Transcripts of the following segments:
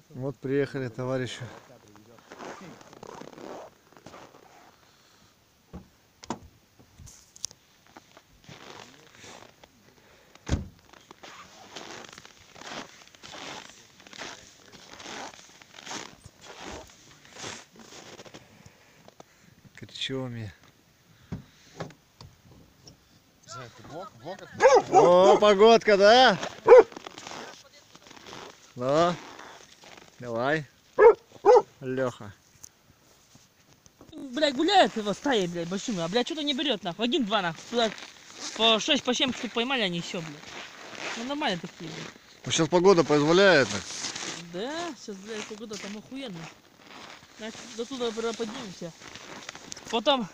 Вот приехали товарищи. Качоми. О, погодка, да? Ну, давай, Леха. Блядь, гуляет его стаей, блядь, большими, а, блядь, что-то не берет, нахуй. 1-2, нахуй. Туда по 6, по 7 штук поймали, они все, блядь. Ну, нормально такие, блядь. Ну, сейчас погода позволяет. Да, сейчас, блядь, погода там охуенно. Значит, до туда поднимемся. Потом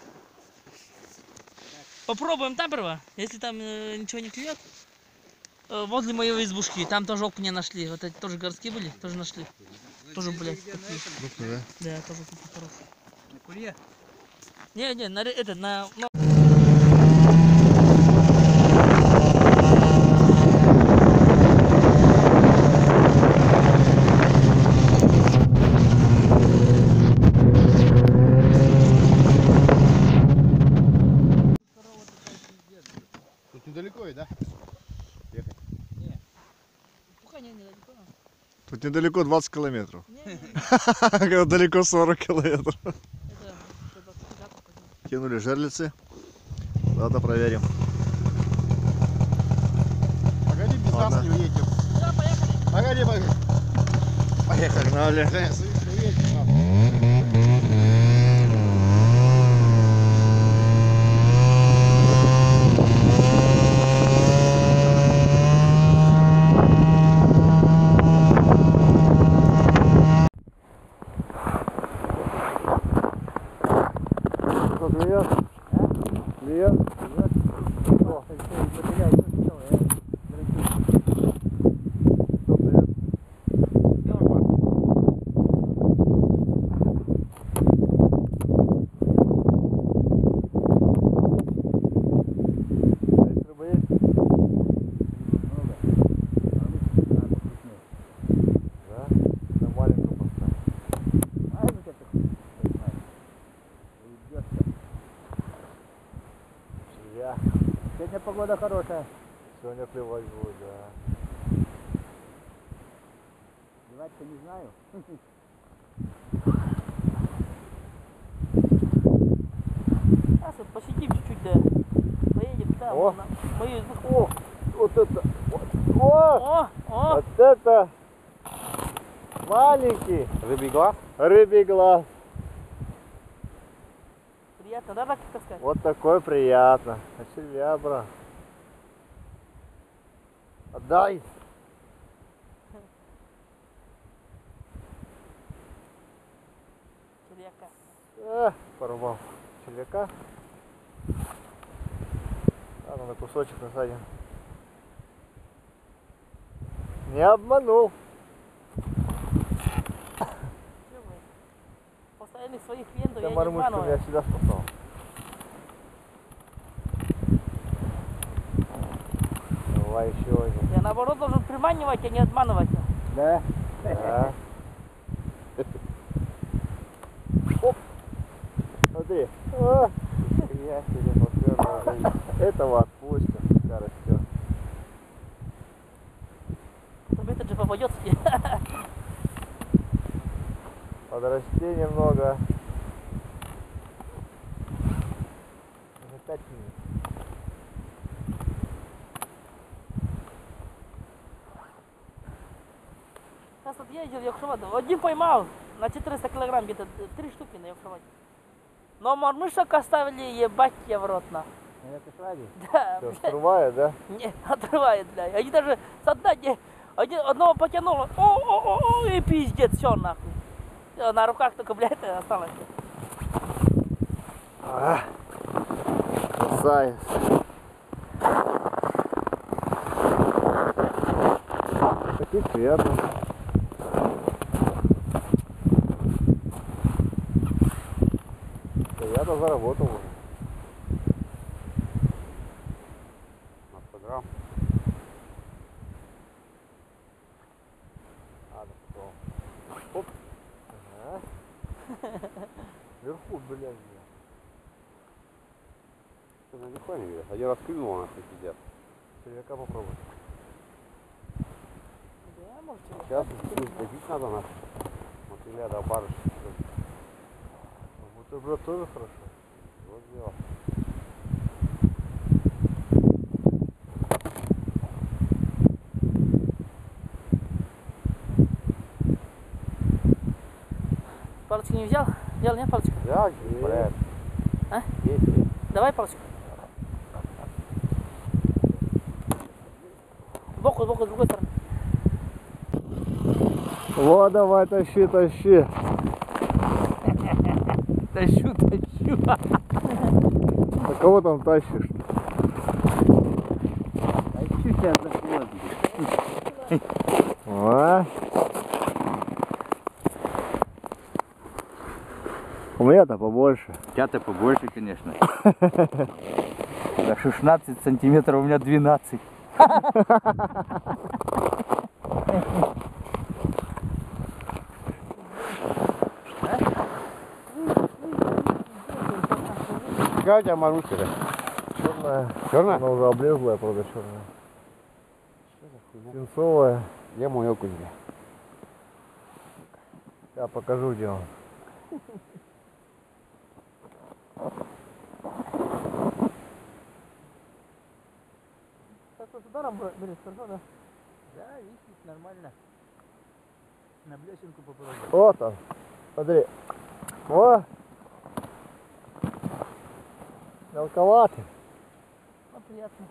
попробуем там прямо. Если там ничего не клюет. Возле моей избушки, там тоже окуня нашли. Вот эти тоже городские были, тоже нашли. Тоже, блядь, такие. Крупный, да? Да, тоже такие хорошие. На курье? Не, на это, на... Тут недалеко, да? Ехать? Не. Пока не недалеко. Тут недалеко 20 километров. Не. Когда далеко 40 километров. Это Кинули жерлицы. Ладно, проверим. Погоди, без нас не уедем. Да, поехали. Погоди. Поехали. Погнали. Что, клюет? Клюет? Сегодня погода хорошая. Сегодня клевать будет, да. Девать-то не знаю. Сейчас вот посидим чуть-чуть, да. Поедем там. О! На мою избушку. О, вот это. О, О! вот это маленький Рыбий глаз? рыбий глаз. Приятно, да, так сказать? Вот такой приятно. Очевидно. Отдай. Червяка. Порвал червяка. Ладно, на кусочек насадим. Не обманул. Чё вы? Постоянных своих клиентов Да я не мормышка обманываю. меня всегда спасал. Давай еще один. Я наоборот должен приманивать, а не обманывать. Да. Да. Оп. Смотри. О, я себе попёр. Этого отпустим. Пока растет. Потом этот же попадет себе. Подрасти немного. Уже 5 минут. Сейчас вот ездил в Якшеваду. Один поймал на 400 килограмм, где-то 3 штуки на Якшеваде. Но мормышек оставили, ебать я в рот, на. Это сради. Да, Все, блядь. срывает, да? Не, отрывает, блядь. Они даже с дна, одного потянуло. О, и пиздец, все нахуй. Всё, на руках только, блядь, осталось. Красавец. Таких приятно. Я-то заработал уже. На 100 грамм. Ладно, потом. блядь. Что-то никто не видит. Один раз клюнул, у нас тут сидят. Червяка попробуй. Да, может, Сейчас ходить надо нас. Мотыля до барыши. Бутерброд тоже хорошо. Вот дело. палочки не взял? Взял, нет, палочку? Да, блядь. А? Есть. Давай палочку. Сбоку, с другой стороны. Вот, давай, тащи, тащи. Тащу. А кого там тащишь? Тащу сейчас за хвост. А? У меня-то побольше. У тебя-то побольше, конечно. На 16 сантиметров, у меня 12. Какая у тебя Маруся-то? Черная. Черная? Она уже облезлая, правда, черная. Свинцовая. Где мой окунь? Я покажу, где он. Так вот ударом берешь, хорошо, да? Да, висит нормально. На блесенку попробуй. Вот он. Смотри. О! Мелковатый. Ну, приятно.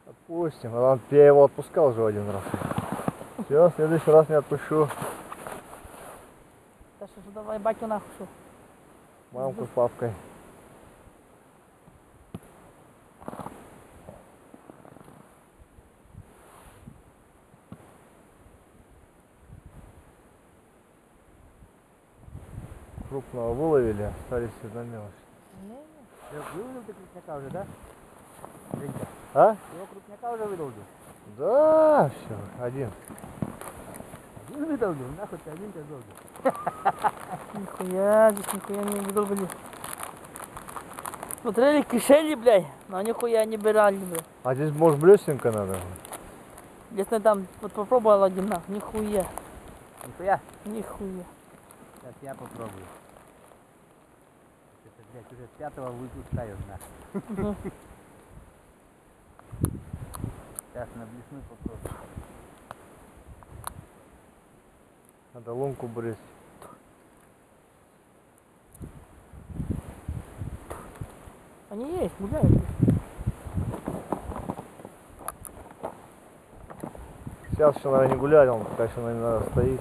Отпустим. Я его отпускал уже один раз. Все, в следующий раз не отпущу. Так что давай батю нахуй, что? Мамку с папкой. Крупного выловили, остались одна мелочь. Выловил ты крупняка уже, да? Женька, А? его крупняка уже выдолбил. Да, все, один. Один выдолбил, нахуй ты один тебя долбил. Нихуя, здесь нихуя не выдолбили. Смотрели, кишели, блядь, но нихуя не брали, блядь. А здесь, может, блесенка надо? Если там вот попробовал один нахуй, нихуя, Нихуя. нихуя. Сейчас я попробую. Это, блядь, уже с 5-го выпускаю, нахуй. Мгм. Сейчас на блесну попробую. Надо лунку брызть. Они есть, гуляют. Сейчас еще, наверное, не гуляли, он пока еще, наверное, стоит.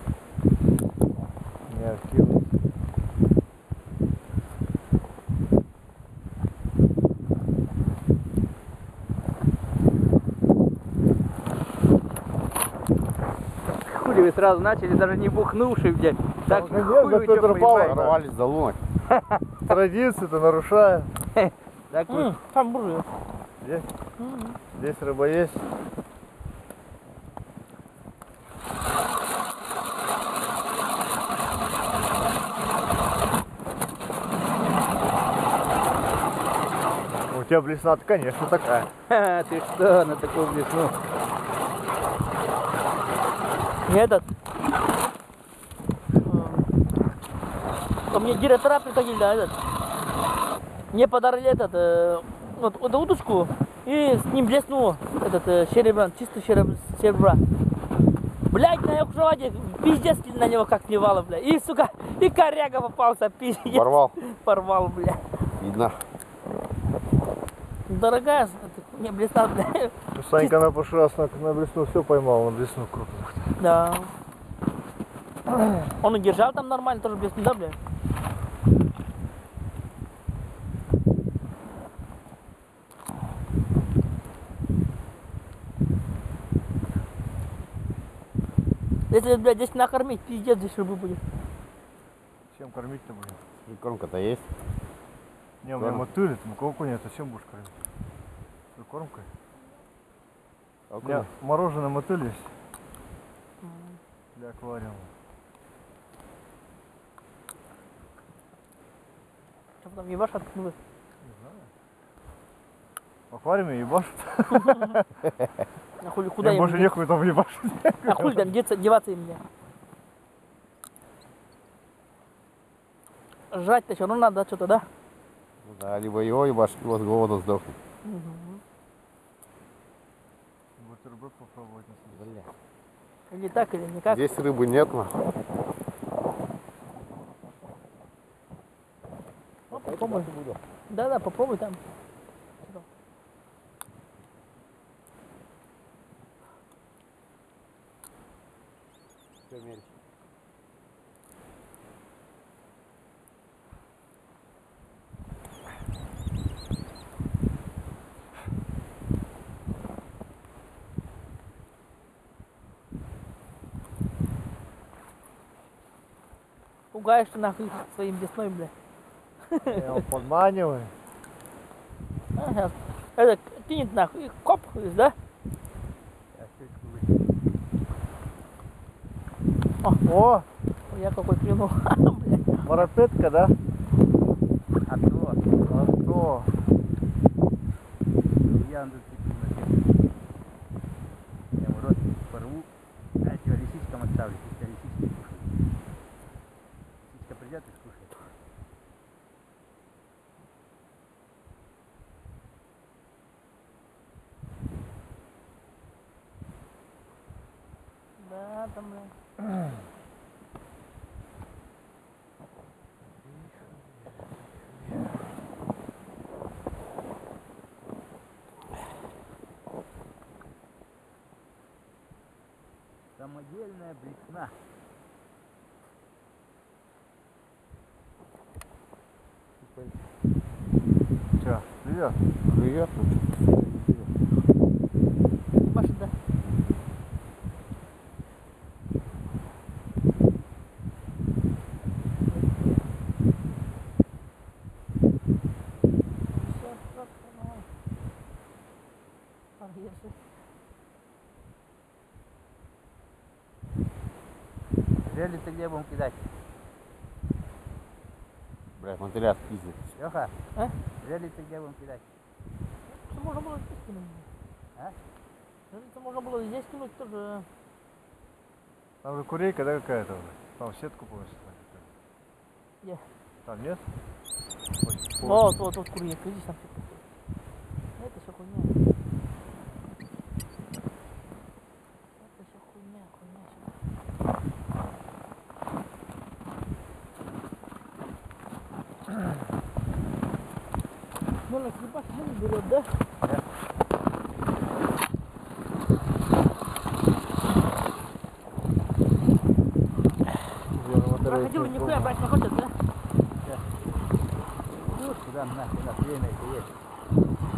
Неактивный. Хули вы сразу начали, даже не бухнувший, блядь. Так Ну, хуй да вы чё Петр поймали? Павлович. Порвались за лунок. Традицию-то нарушаю. Так вы Там буржует. Здесь, здесь рыба есть. У тебя блесна, конечно, такая. Ха, ты что, на такую блесну? Этот. Ко мне директора приходили, да, этот. Мне подарили вот эту удочку и с ним блеснул этот серебрян, чисто серебра. Блять, на Якушеваде пиздец на него как клевало, блядь. И, сука, и коряга попался, пиздец. Порвал. Порвал, блядь. Видно. Дорогая, не блесна, блядь. Ну, Санька на прошлый раз на блесну все поймал, на блесну крупную. Да. Он и держал там нормально, тоже блесну, да, блядь? Если, блядь, здесь накормить, пиздец, здесь рыбы будет. Чем кормить-то будем? Прикормка-то есть. Не, у меня Корм. мотыль, муковку нет, зачем будешь кормить? Прикормкой? У меня мороженое мотыль есть для аквариума. Что там ебашат? Ну, Не знаю. В аквариуме ебашут. а хули, куда Им им больше некуда там ебашить. А хули там деваться им, бля? Жрать-то все равно надо что-то, да? Ну да, либо его ебашь, либо с голоду сдохнет. Мгм. Бутерброд попробовать на себе. Бля. Или так, или никак. Здесь рыбы нет, нахуй. Ну, попробуй. Да, попробуй там. Всё, мерь. Пугаешь ты нахуй своим весной, бля. Я его подманиваю. Ага. Это кинет нахуй, и коп, да? Я щучку вытащу. О, Я какой клюнул. Бля. марапетка, да? А то, А то. я тут такие. Я в рот порву. Знаете, я лисичкам оставлю, пусть лисички кушают. Лисичка придет и скушает. Да, там, бля. Самодельная блесна. Че, привет. Привет. Маша, да. Всё, просто, ну, подъезжай. Релицы где будем кидать? Блядь, мотыля спиздит. Леха, А? релицы где будем кидать? Что можно было здесь кинуть? А? Это можно было здесь кинуть тоже. Там же курейка, да, какая-то уже? Там сетку помнишь? Где? Там нет? Вот курьер, иди сам. Это все хуйня. Это все хуйня. Ну, на слепак не берет, да? Крокодилы нихуя брать не хотят, да? Вот куда нахуй, у нас время это есть.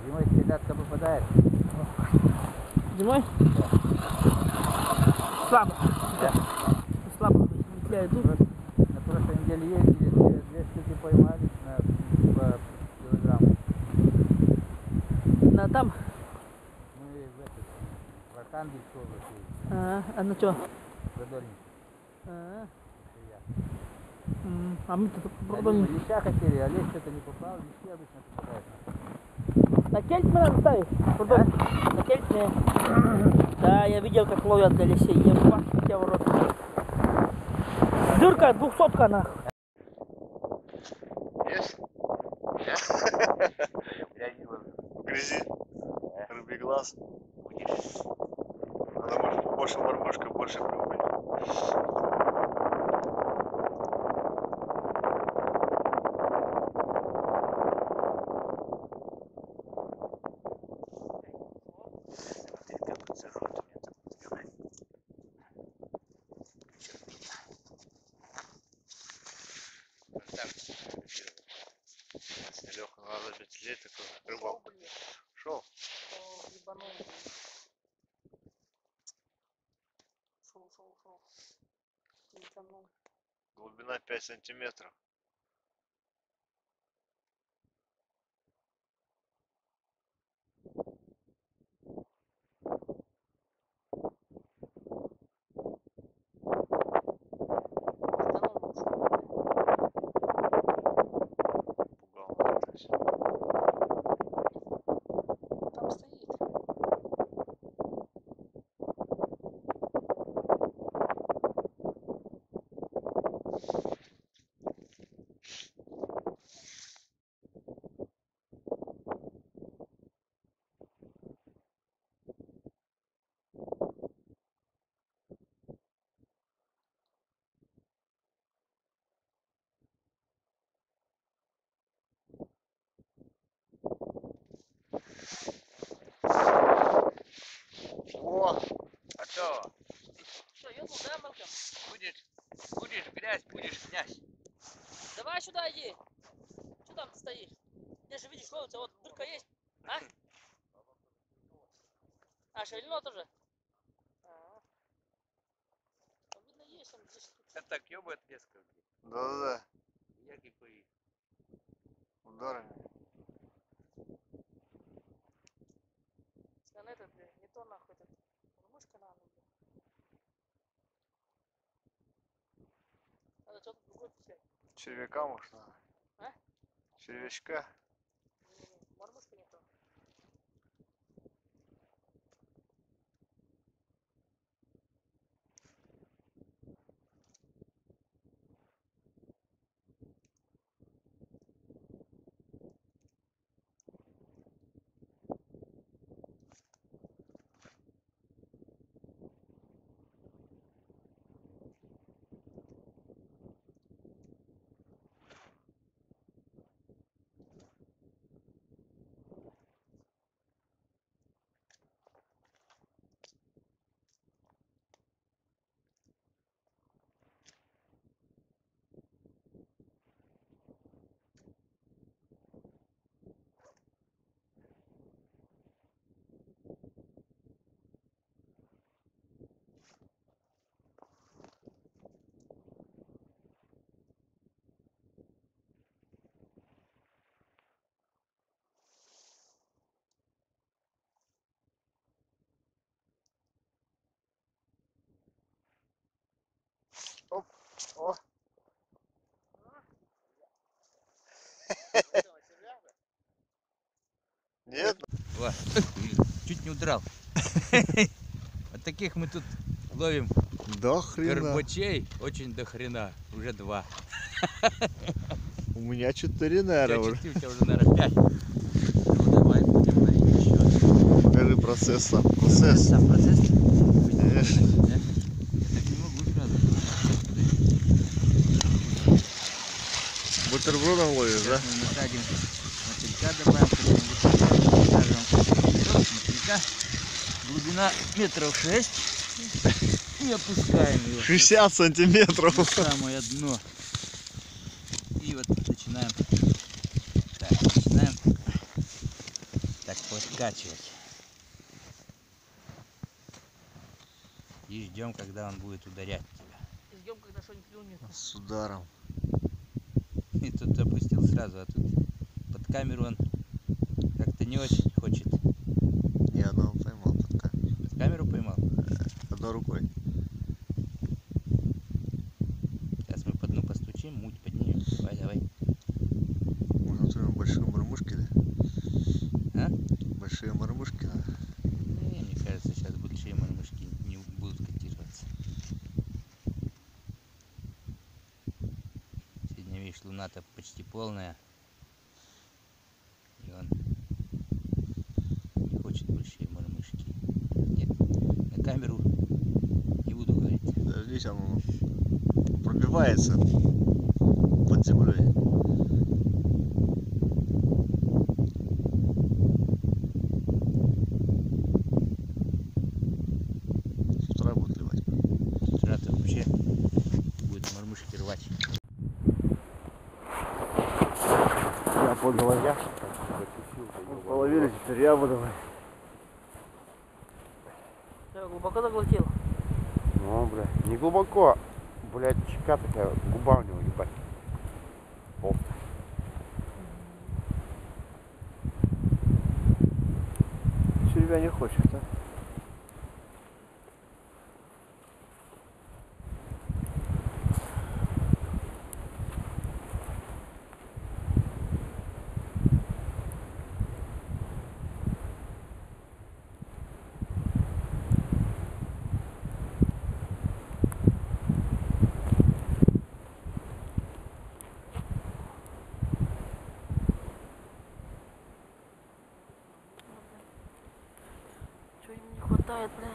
Зимой седатка попадает. Зимой? Слабо. Да. Слабо. Я иду. На прошлой неделе ездили, две штуки поймали на 2 килограмма. На там. Мы в этот, в Архангельскую область ездили, А ну что? продольник. А мы тут На пробуем. леща хотели, а лещ что-то не попал, лещи обычно попадают. На кельт мы надо ставить. Продолжим. На кельт не. Да, я видел, как ловят для лисей. Ебать, тебя в рот. Дырка 200-ка нахуй. Есть? Я не ловлю. В грязи. Рыбий глаз. Она может больше мормышка, больше прибыль. Леха, надо бетлей такой, рыбалку. Шел? Шел. Глубина 5 сантиметров. О, А что? Что, ёбнул, да, Малком? Будешь грязь, будешь князь. Давай сюда иди. Что там ты стоишь? Ты же видишь, что у тебя вот дырка есть, а? А, шевельнуло тоже? Ну, видно, есть там здесь. Это так ёбает резко. да-да-да, Я кипаю. ударами. Если на этот, не то нахуй этот. Мышка надо, блин. Надо что-то другое писать. Червяка может надо. А? Червячка. Мормышка не то. Оп, о. Нет? О, чуть не удрал. Вот таких мы тут ловим До хрена. горбачей очень до хрена. Уже 2. У меня 4, наверное, уже. У тебя уже, наверное, 5. Ну давай, будем ловить еще. Покажи процесс сам. Процесс. Сам процесс? Конечно. Я так не могу сразу. Бутербродом ловишь, да? Сейчас мы насадим мотылька, добавим какого-нибудь, покажем мотылька. Глубина метров 6. И опускаем его 60 сантиметров. на самое дно. И вот начинаем так подкачивать. И ждем, когда он будет ударять тебя. И ждем, когда что-нибудь клюнет. С ударом. И тут опустил сразу, а тут под камеру он как-то не очень хочет. Ни одного поймал под камеру. Под камеру поймал? Одной рукой. Сейчас мы по дну постучим, муть поднимем. Давай. Может, ему большие мормышки, да? А? Большие мормышки надо. Не, мне кажется, сейчас большие мормышки не будут котироваться. Сегодня, видишь, луна-то почти полная. И он не хочет большие мормышки. Нет, на камеру не буду говорить. Подождись, он пробивается под землей. С утра будет ливать. Вчера-то вообще будет мормышки рвать. Я под головя. Половили, теперь я буду. Ты глубоко заглотил? Ну, бля, не глубоко. Блядь, чека такая, губа у него, ебать. Толстая. Червя не хочет, а? Чего им не хватает, блядь?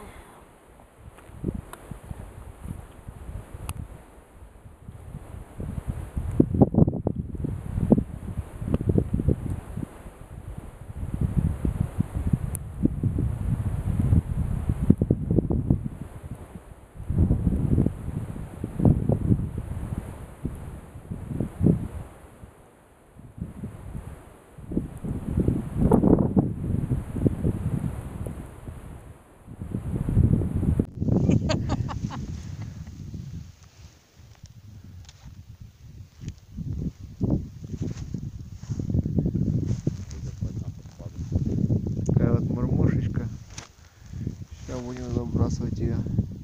Сейчас будем забрасывать ее.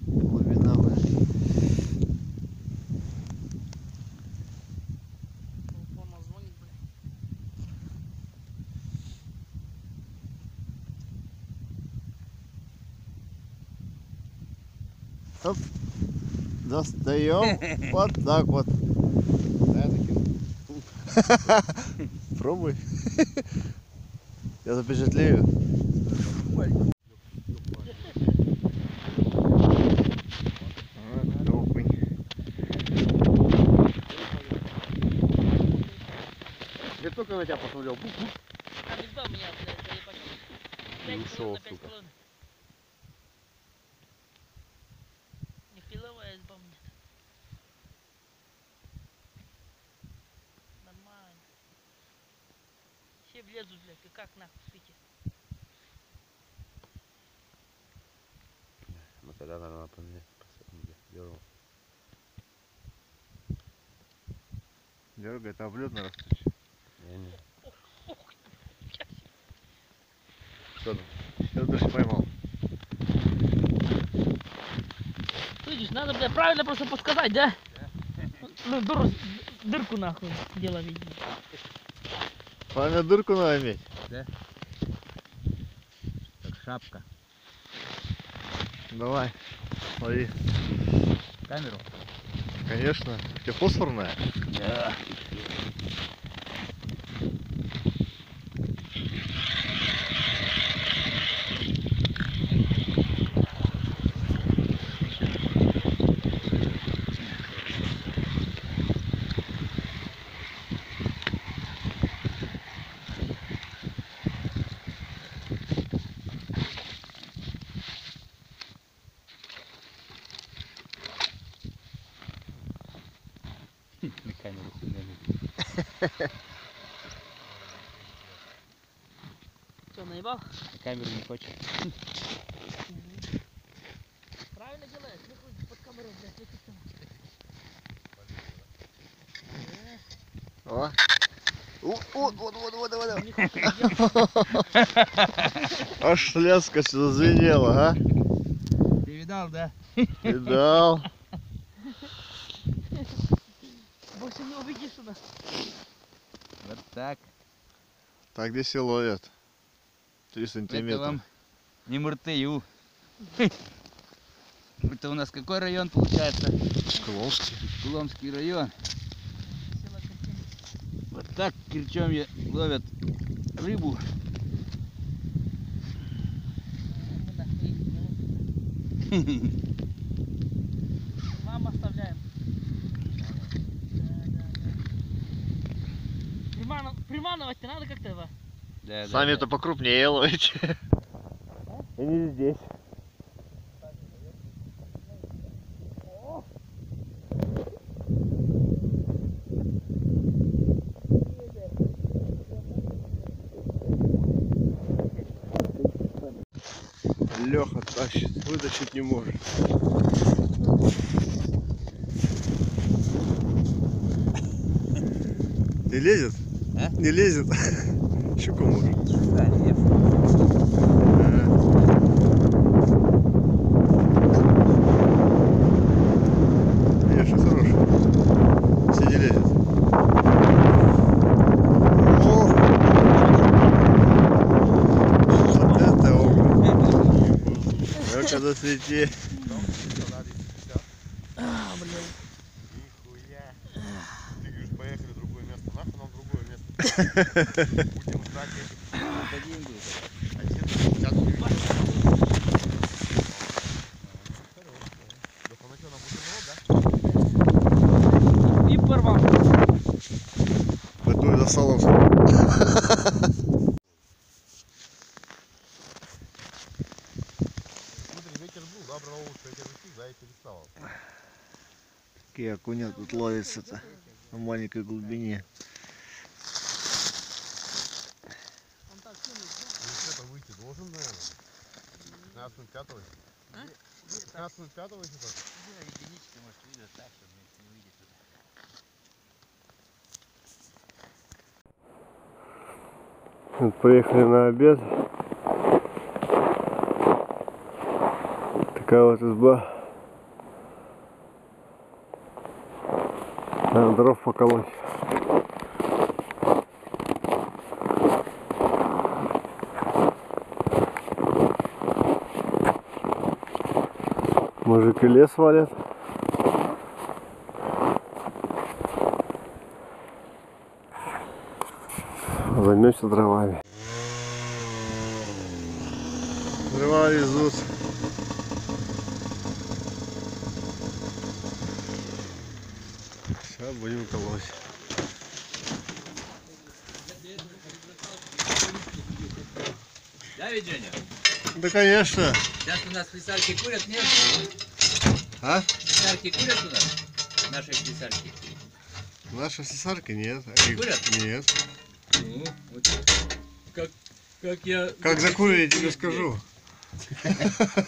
Глубина, блядь. Оп. Достаем. Вот так вот. Да, закинул. Пробуй. Я запечатлею. Окунь. Я только на тебя посмотрел. А без дома меня, блядь, заебать. И ушел, на 5 сука. колонн. Не хиловая изба у меня. Нормально. Все влезут, блядь, и как нахуй свете. Ну тогда надо поменять. Дернул. Дергает, а в лед надо включить. Не-не. Что там? Я даже поймал. Слышишь, надо, блядь, правильно просто подсказать, да? Ну, дырку нахуй дело видно. Правильно дырку надо иметь. Как шапка. Давай, лови. Камеру? Конечно. У тебя фосфорная? Да. На камеру снимали. Что, наебал? На камеру не хочет. Правильно делаешь, выходи под камеру, блядь, выключил. О. Вот. Не хочешь делать. Аж леска сюда зазвенела, а? Ты видал, да? Видал. Больше не увидишь сюда. Вот так. Так здесь и ловят. 3 Это сантиметра. вам не МРТЮ. Это у нас какой район получается? Коломский. Куломский район. Села картина. Вот так в Кирчёме ловят рыбу. Мы нахуй их не ловим. Вам оставляем. Да. Приманывать-то надо как-то его. Да, Сами-то покрупнее ловите. И не здесь. Леха тащит, вытащить не может. Не лезет? А? Не лезет. Щука может. Да, нет. Конечно, хороший. Все не лезет. О! Вот это опыт. Ну-ка, засвети. Нихуя. Ты говоришь, поехали в другое место. Нахуй нам другое место. Будем ждать этих. Один будет. Да поначалу на бутерброд, да? И порвал. Такой засоловский. Смотри, ветер был, да, брал уши, ветер висит, да, и перестал. Какие окуня тут ловятся-то на маленькой глубине. Он так кинул, Ну, это выйти должен, наверное. 15.05. А? 15.05 еще так. Единички, может, видят так, чтобы не увидеть туда. Вот приехали на обед. Такая вот изба. Надо дров поколоть. Мужик и лес валят. Займемся дровами. Дрова везут. Сейчас будем колоть. Да, ведь, Женя? Да, конечно. Сейчас у нас слесарки курят, нет? А? Слесарки курят у нас? Наши слесарки. Наша слесарка нет. Курят? Нет. Ну, вот как я... Как закурю, я тебе скажу.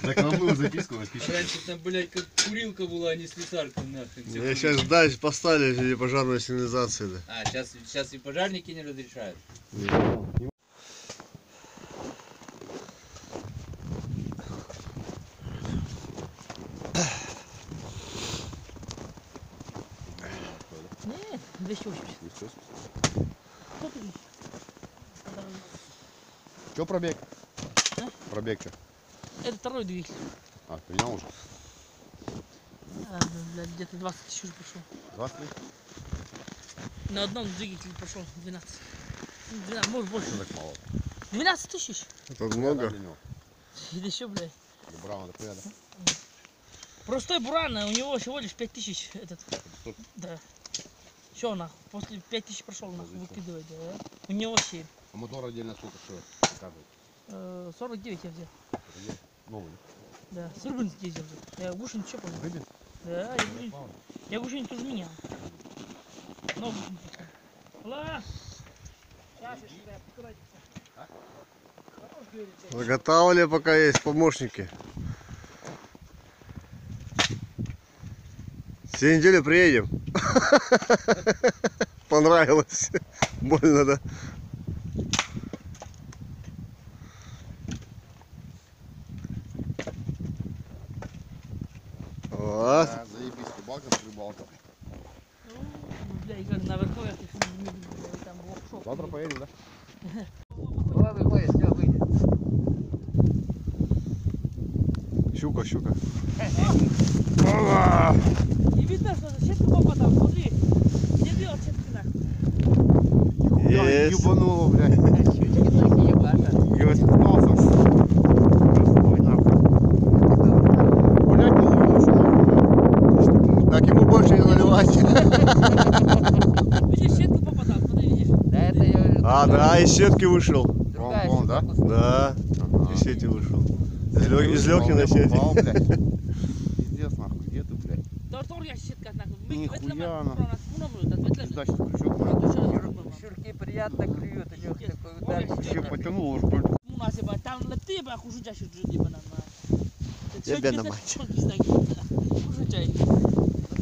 Закладную записку распиши. Раньше там, блядь, как курилка была, а не слесарка, нахрен. Я сейчас дальше поставили для пожарной сигнализации. Да. А, сейчас и пожарники не разрешают. Не, 280. Че пробег? А? Пробег что? Это второй двигатель. А, поменял уже? Блядь, где-то 20 тысяч уже прошел. 20? На одном двигателе прошел 12. 12, может больше. Что так мало? 12 тысяч. Это много. Или еще, блядь. Браво, да понятно. Простой буран, у него всего лишь 5 тысяч этот. Да. Все, нахуй. После 5 тысяч прошел, нахуй, выкидывать, да. У него 7. А мотор отдельно сколько стоит? Показывает. 49 я взял. Новый. Да, с Рыбинск ездил же. Я гусеницу что помню? Рыбин? Да, я гусеницу тоже менял. Но... Ла! Сейчас я сюда аккуратненько. Заготавливали, пока есть помощники. Все недели приедем. Понравилось. Больно, да? Вот. Да, заебись, рыбалка с рыбалка. Ну, бля, и как наверху я там воркшоп. Завтра поедем, да? Давай выходит, все, выйдет. Щука, щука. Не видно, что сетка попадала, смотри. Не делал сетки нахуй. Есть. Ебануло, блядь. Щучки только ебаша. Я испугался. Ой, нахуй. Блядь, не ловишь. Так ему больше не наливать. Видишь, сетка попадала, смотри, видишь. Да, это я... А, да, из сетки вышел. Другая Вон, да? щука. Да, из сети вышел. Из легких на сети. Попал, блядь. Пиздец, нахуй, где ты, блядь? Тортор я сетка нахуй. Нихуя она. Ветлема. Пизда, сейчас крючок. Щурки приятно клюют, у них такой удар. Еще потянул уже только. Munasiba, там лети ба хужуja шуджуди банана. Тебе на мать. Хужуja.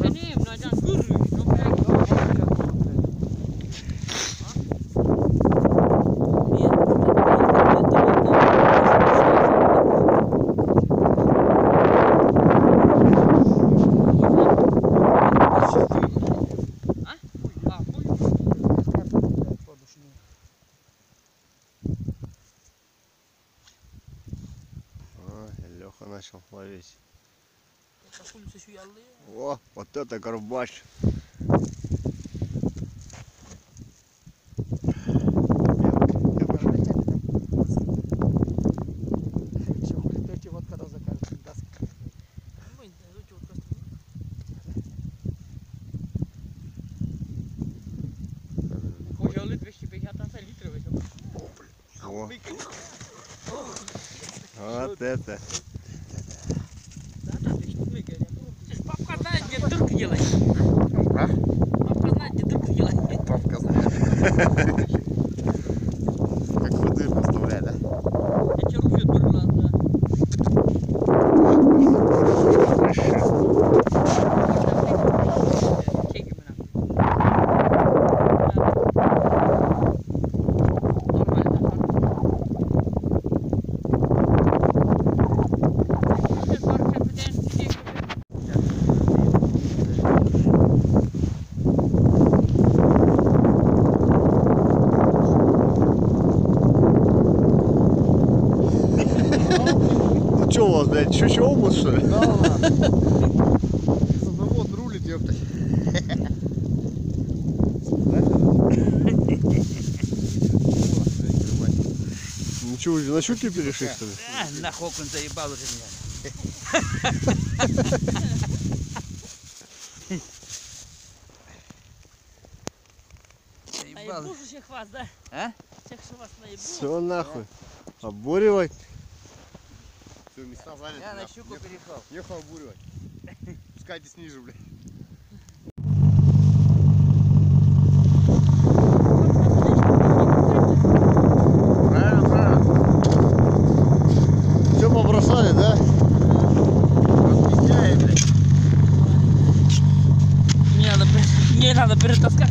Они на жан гуру, ну блядь. Леха начал ловить. О, вот это горбач. О. Вот это. Папка знает, где дырку делать. А? Папка знает, где дырку делать. Папка знает. Как воды поставляет, да? Я тебе руки отбрала. щучья область, что ли? Да, завод рулит, ёпта. Ничего, вы на щуки перешли, что ли? Нахуй он заебал уже меня. Заебал. Наебу же всех вас, да? А? Всех, что вас наебу. Все нахуй. Обуривай. Все, места заняты. Я на нахуй. щуку перешел. Ехал обуривать. Пускайте ниже, блядь. Правильно, правильно. Все побросали, да? Распиздяй, блядь. Мне надо перетаскать.